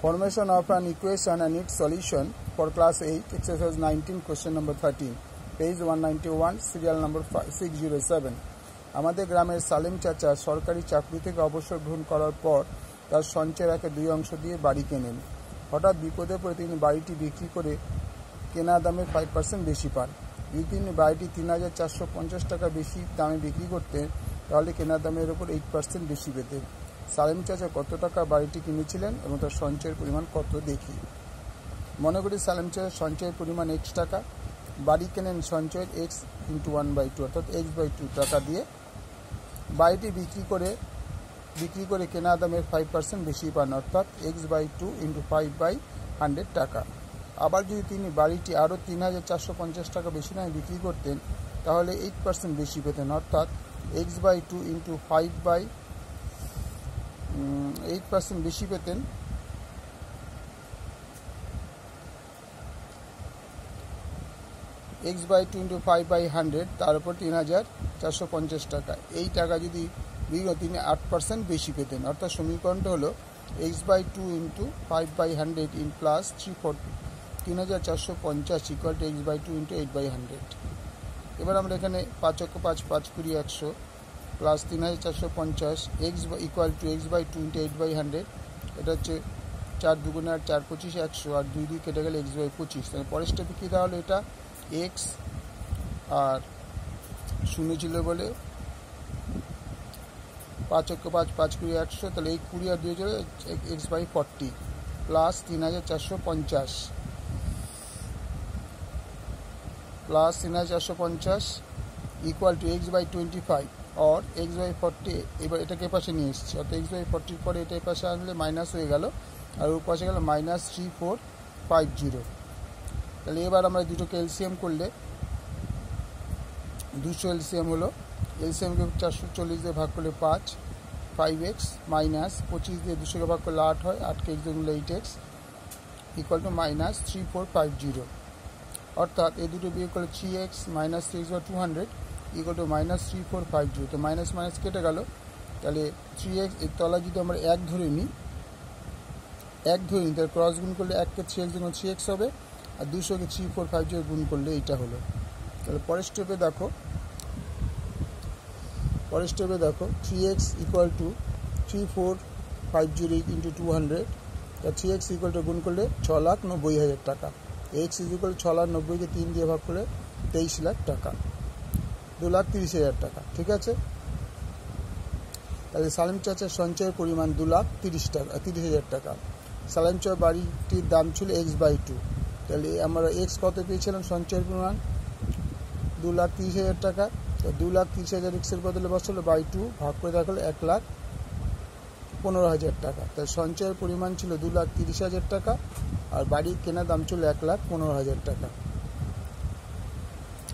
Formation of an equation and its solution for class 8, exercise 19, question number 13, page 191, serial number 607. আমাদের গ্রামের সালেম চাচা সরকারি চাকরি থেকে অবসর গ্রহণ করার পর তার সঞ্চয়ের একে 2 অংশ দিয়ে বাড়ি কেনেন। হঠাৎ বিপদে পড়ে তিনি বাড়িটি বিক্রি করে কেনা দামে 5% বেশি পান। যদি তিনি বাড়িটি 3,450 টাকা বেশি দামে বিক্রি করতেন তাহলে কেনা দামের উপর 8% বেশি পেতেন। সালেম চাচা কত টাকা বাড়িটি কিনেছিলেন এবং তার সঞ্চয়ের পরিমাণ কত দেখি। মনে করি সালেম চাচার সঞ্চয়ের পরিমাণ x টাকা, বাড়ি কেনেন সঞ্চয়ের x × 1/2 অর্থাৎ x/2 টাকা দিয়ে। বাড়িটি বিক্রি করে কেনা দামের 5% বেশি পান অর্থাৎ x/2 × 5/100 টাকা। আবার যদি তিনি বাড়িটি আরও 3,450 টাকা বেশি দামে বিক্রি করতেন তাহলে 8% বেশি পেতেন অর্থাৎ x/2 × 8% বেশি পেতেন। x/2 × 5/100 তার উপর 3,450 টাকা। এই টাকা যদি তিনি 8% বেশি পেতেন অর্থাৎ সমীকরণটা হলো x/2 × 5/100 plus 3,450 equal to x/2 × 8/100। এবার আমরা এখানে 5 × 5 5 × 100 plus 3,450 x equal to x/2 × 8/100। এটা হচ্ছে 4 × 2 = 4 × 25 100 আর 2 2 কেটে গেলে x/25। তাহলে পরের স্টেপে কী তাহলে এটা x আর 0 ছিল বলে 5 × 5 5 × 100 তাহলে এই 20 আর 2 চলে x/40 plus 3,450 plus 3,450 equal to x/25 और x/40। এবার এটাকে পাশে নিয়ে এসেছি অর্থাৎ x/40 পরে এটা পাশে আনলে মাইনাস হয়ে গেল আর ওর পাশে গেল -3450। তাহলে এবার আমরা দুটোকে এলসিএম করলে 200 এলসিএম হলো, এলসিএমকে 440 দিয়ে ভাগ করলে 5 5x মাইনাস 25 দিয়ে 200কে ভাগ করলে 8 হয়, 8কে x দিয়ে মিলে 8x ইকুয়াল টু -3450 অর্থাৎ এই দুটো বিয়োগ করলে 3x - 3x/200 ইকুয়াল টু -3450। তো মাইনাস মাইনাস কেটে গেল তাহলে 3x এর তলায় যদি আমরা 1 ধরে নিই তাহলে ক্রস গুণ করলে 1কে 3x জন্য 3x হবে আর 200কে 3450 গুণ করলে এইটা হলো। তাহলে পরের স্টেপে দেখো 3x ইকুয়াল টু 3450 × 200 তা 3x ইকুয়াল টু গুণ করলে 6,90,000 টাকা। x ইকুয়াল 6,90,000কে 3 দিয়ে ভাগ করলে 23 লাখ টাকা, 2,30,000 টাকা। ঠিক আছে, তাহলে সালেম চাচার সঞ্চয়ের পরিমাণ 2,30,000 টাকা। সালেম চাচার বাড়িটির দাম ছিল x/2। তাহলে আমরা x কত পেয়েছিলাম সঞ্চয়ের পরিমাণ 2,30,000 টাকা। তো 2,30,000 x এর বদলে বসালো /2 ভাগ করে দেখালো 1,15,000 টাকা। তাই সঞ্চয়ের পরিমাণ ছিল 2,30,000 টাকা আর বাড়ির কেনার দাম ছিল 1,15,000 টাকা।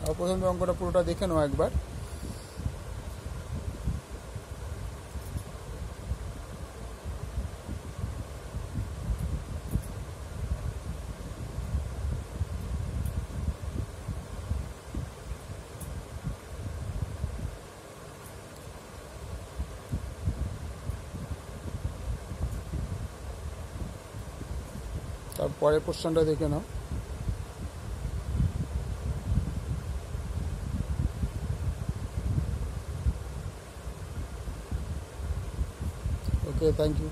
আর প্রথমে অঙ্কটা পুরোটা দেখে নাও একবার। তারপরে প্রশ্নটা দেখে নাও। ওকে, থ্যাংক ইউ।